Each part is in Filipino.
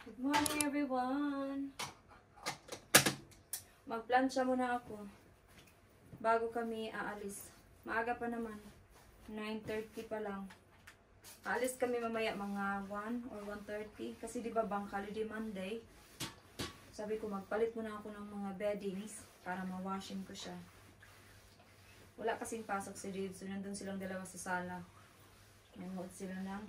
Good morning everyone! Magplansya muna ako bago kami aalis. Maaga pa naman. 9:30 pa lang. Aalis kami mamaya mga 1 or 1:30 kasi di ba bank holiday Monday. Sabi ko magpalit muna ako ng mga beddings para ma-washing ko siya. Wala kasing pasok si Dave, so nandun silang dalawa sa sala. Nanood sila ng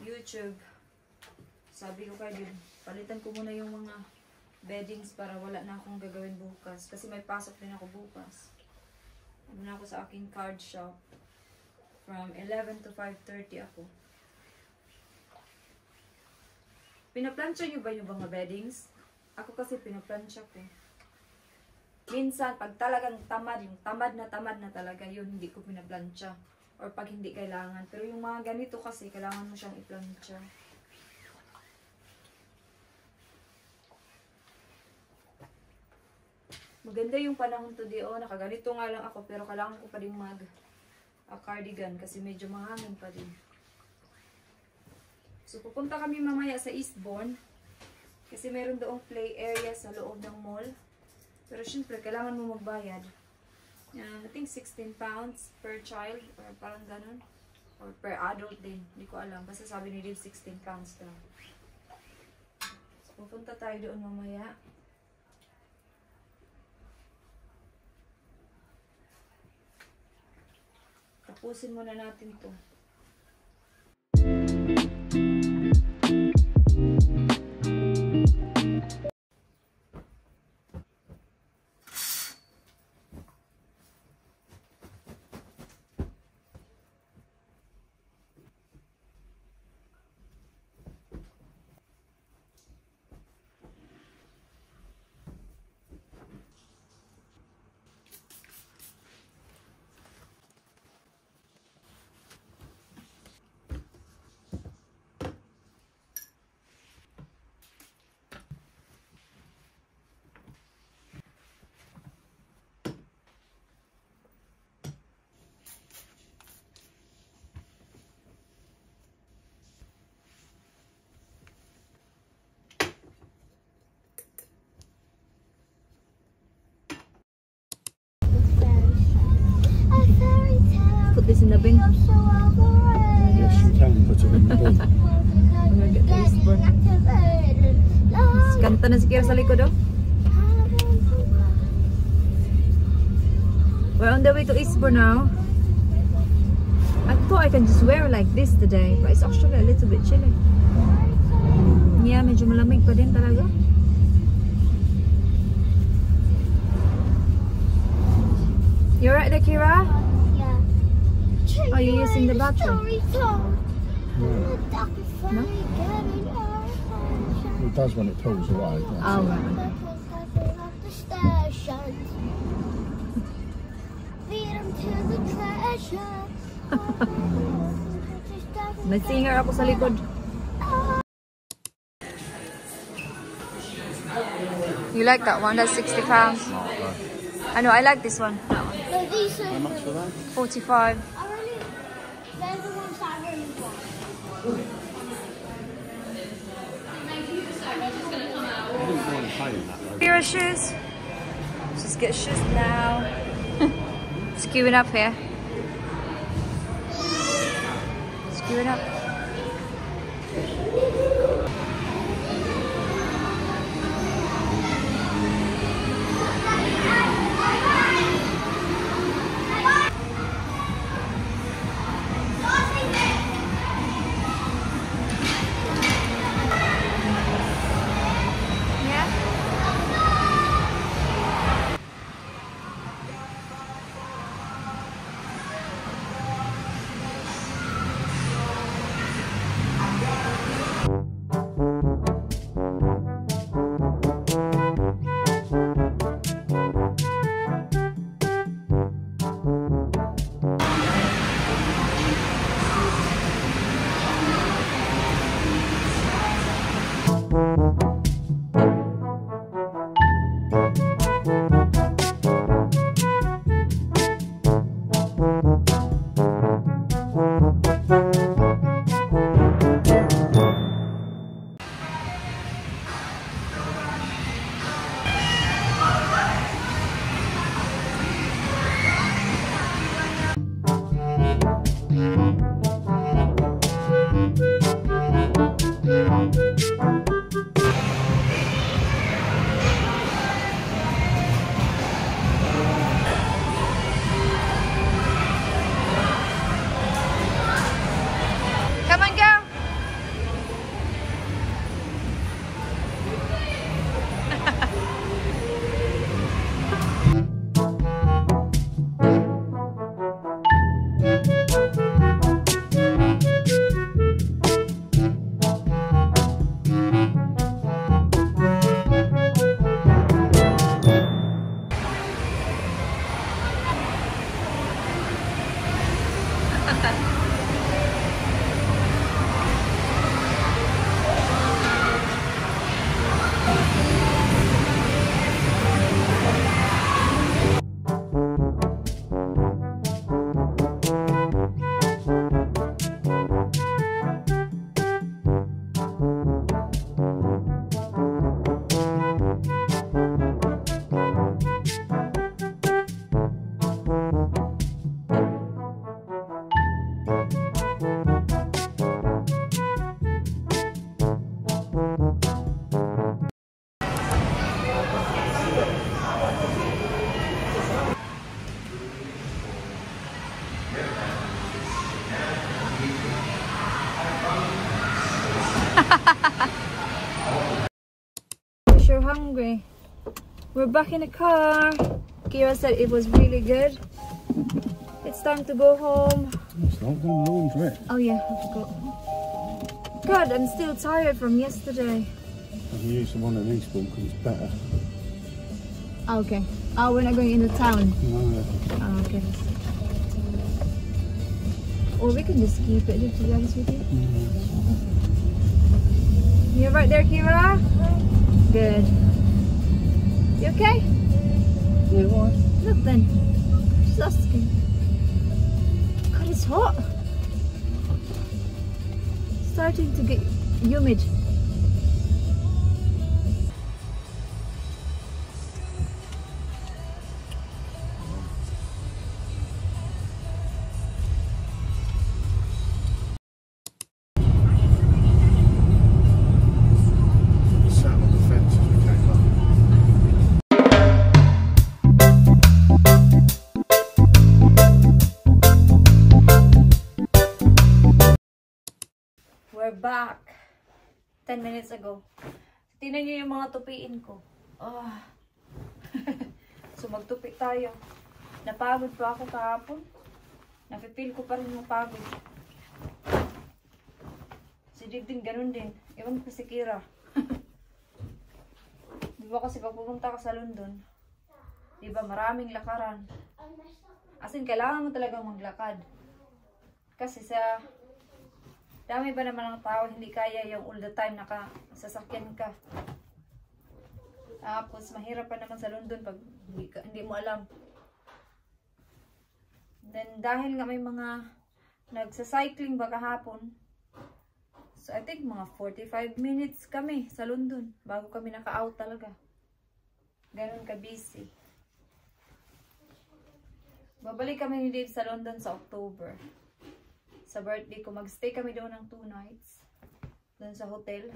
YouTube. Sabi ko kay Dave, palitan ko muna yung mga beddings para wala na akong gagawin bukas. Kasi may pasok din ako bukas. Ano na ako sa aking card shop. From 11 to 5:30 ako. Pinaplansya nyo ba yung mga beddings? Ako kasi pinaplansya ko. Minsan, pag talagang tamad, yung tamad na talaga, yun, hindi ko pinaplansya. Or pag hindi kailangan. Pero yung mga ganito kasi, kailangan mo siyang iplansya. Maganda yung panahon today. Oh, nakaganito nga lang ako, pero kailangan ko pa din mag-cardigan kasi medyo mahangin pa din. So, pupunta kami mamaya sa Eastbourne. Kasi meron doong play area sa loob ng mall. Pero syempre, kailangan mo magbayad. I think 16 pounds per child. Or parang ganun. Or per adult din. Hindi ko alam. Basta sabi ni Dave, 16 pounds daw. So, pupunta tayo doon mamaya. Tapusin muna natin to. Put this in the bin. Yes, you can put it in the bin. I'm gonna get the Eastbourne. Kanta na si Kira sa likod, oh. We're on the way to Eastbourne now. I thought I can just wear like this today, but it's actually a little bit chilly. Yeah, medyo malamig pa din talaga. You alright there, Kira? Are you using the battery? No? It does when it pulls away. Oh, right. May singer ako sa likod. You like that one? That's 60 pounds. I know, I like this one. That one. How much for that? 45. Here are shoes. Just get shoes now. It's queuing up here. It's queuing up. hungry. We're back in the car. Kira said it was really good. It's time to go home. It's not going to laundry. Oh yeah, I have to go. God, I'm still tired from yesterday. Have you used the one in Eastbourne because it's better? Oh, okay. Oh, we're not going into town. No. Oh, okay. Or we can just keep it, to be honest with you. You're right there, Kira? Good. You okay? Yeah, what? Nothing. Just asking. God, it's hot. Starting to get humid. Sat on the fence as we came up. We're back. 10 minutes ago. Tingnan niyo yung mga tupiin ko. Oh. So magtupi tayo. Napagod pa ako kahapon. Napipil ko pa rin yung pagod. Si Digding ganun din. Ewan ko si Kira. Diba kasi pag pupunta ka sa London, diba maraming lakaran. As in, kailangan mo talagang maglakad. Kasi sa dami ba naman ng tao, hindi kaya yung all the time nakasasakyan ka. Tapos, mahirap pa naman sa London pag hindi mo alam. Then, dahil nga may mga nagsacycling ba kahapon, so I think mga 45 minutes kami sa London bago kami naka-out talaga. Ganun ka-busy. Babalik kami ni Dave sa London sa October. Sa birthday ko, magstay kami doon ng 2 nights. Doon sa hotel.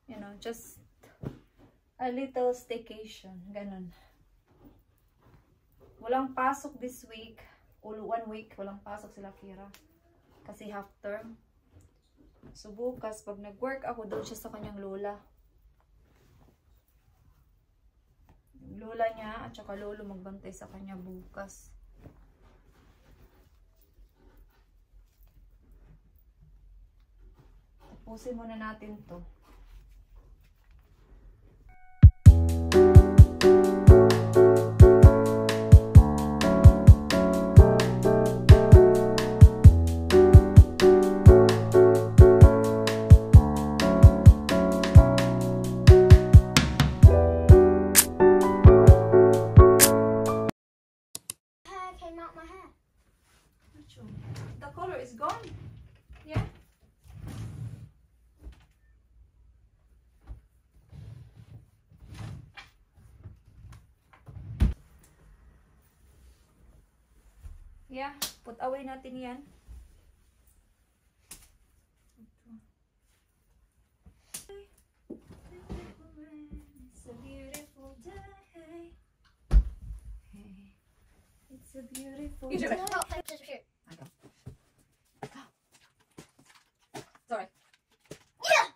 You know, just a little staycation. Ganun. Walang pasok this week. 1 week, walang pasok sila Kira. Kasi half term. So bukas, pag nag-work ako, doon siya sa kanyang lola. Lola niya at saka lolo magbantay sa kanya bukas. Tapusin muna natin to. The color is gone. Yeah. Yeah, put away natin yan. It's a beautiful day. It's a beautiful day. Sorry. Yeah.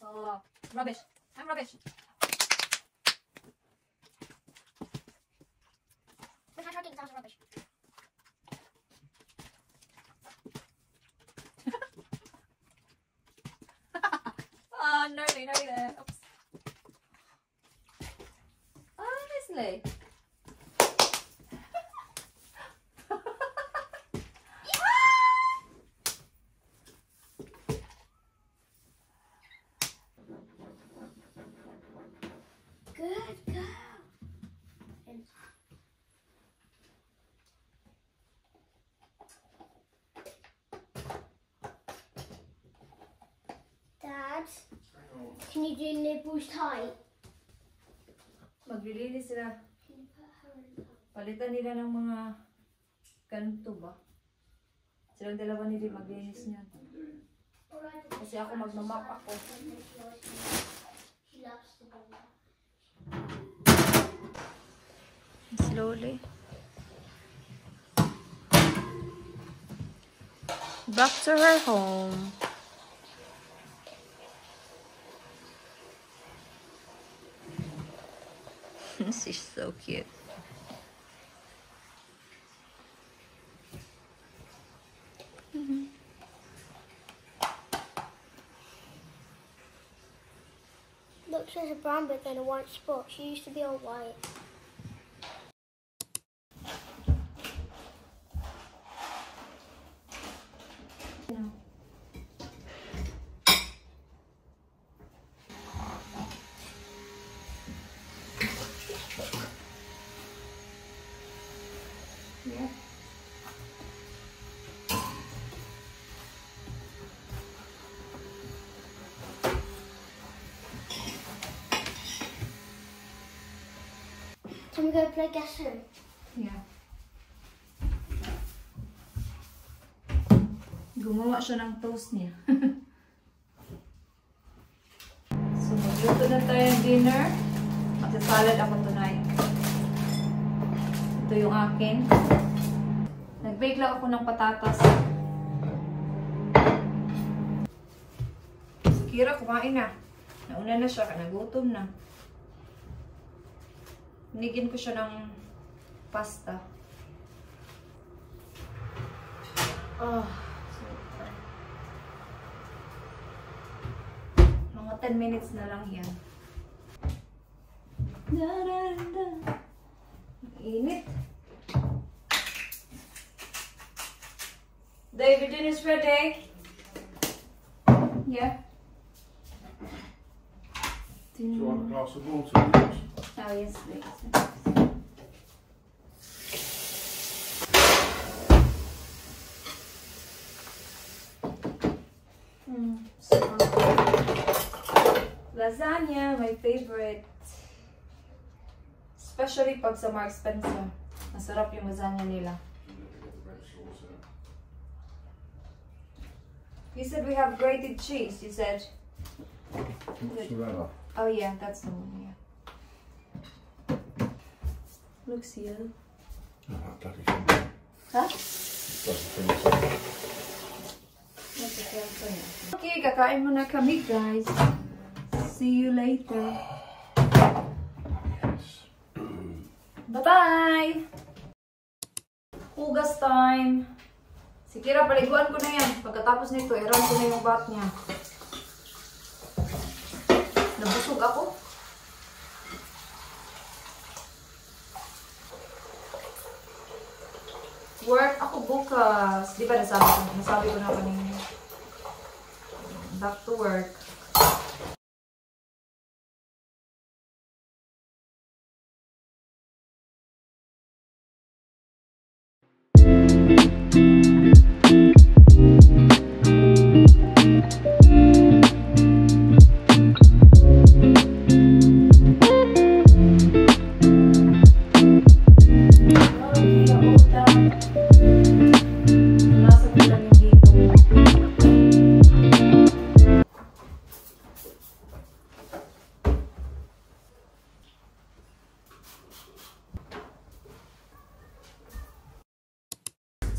Oh, rubbish. I'm rubbish. My handwriting sounds rubbish. Oh, nearly there. Oops. Oh, nicely. Good girl. Dad, can you do nipples tight? Maglilinis sila. Palitan nila ng mga ganito ba? Silang dalawa nila maglinis niyan. Kasi ako magmamap ako. She loves to do that. Slowly. Back to her home. She's so cute. Looks there's a brown bit and a white spot. She used to be all white. No. Yeah. So we go play Guess Who? Yeah. Gumawa siya ng toast niya. So, magluto na tayo ng dinner. Magsasalad ako tonight. Ito yung akin. Nag-bake lang ako ng patatas. Si Kira, kumain na. Nauna na siya, nagutom na. Binigyan ko siya ng pasta. Oh, super. Mga 10 minutes na lang yan. Init. David, dinner is ready. Yeah. Do you want a glass of water? Oh, yes, please. So, lasagna, my favorite. Especially pag sa Marks Spencer. Masarap yung lasagna nila. You said we have grated cheese, you said. Mozzarella. Oh yeah, that's the one, yeah. Looks yellow. Oh, that bloody thing. Huh? Bloody thing. Okay, kakain muna kami, guys. See you later. Yes. Bye-bye! Hugas time. Si Kira, paliguan ko na yan. Pagkatapos nito, i-run ko na yung bath niya. Nabusog ako. Work ako bukas. Di ba nasabi ko na kanina. Back to work.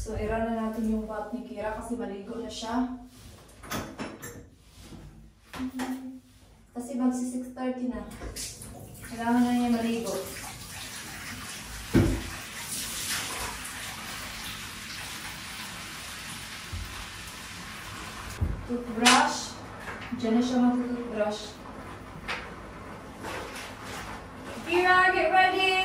So, i-run na natin yung bath ni Kira kasi maligo na siya. Kasi magsi 6:30 na. Kailangan na niya maligo. Toothbrush. Diyan na siya mag-toothbrush. Kira, get ready!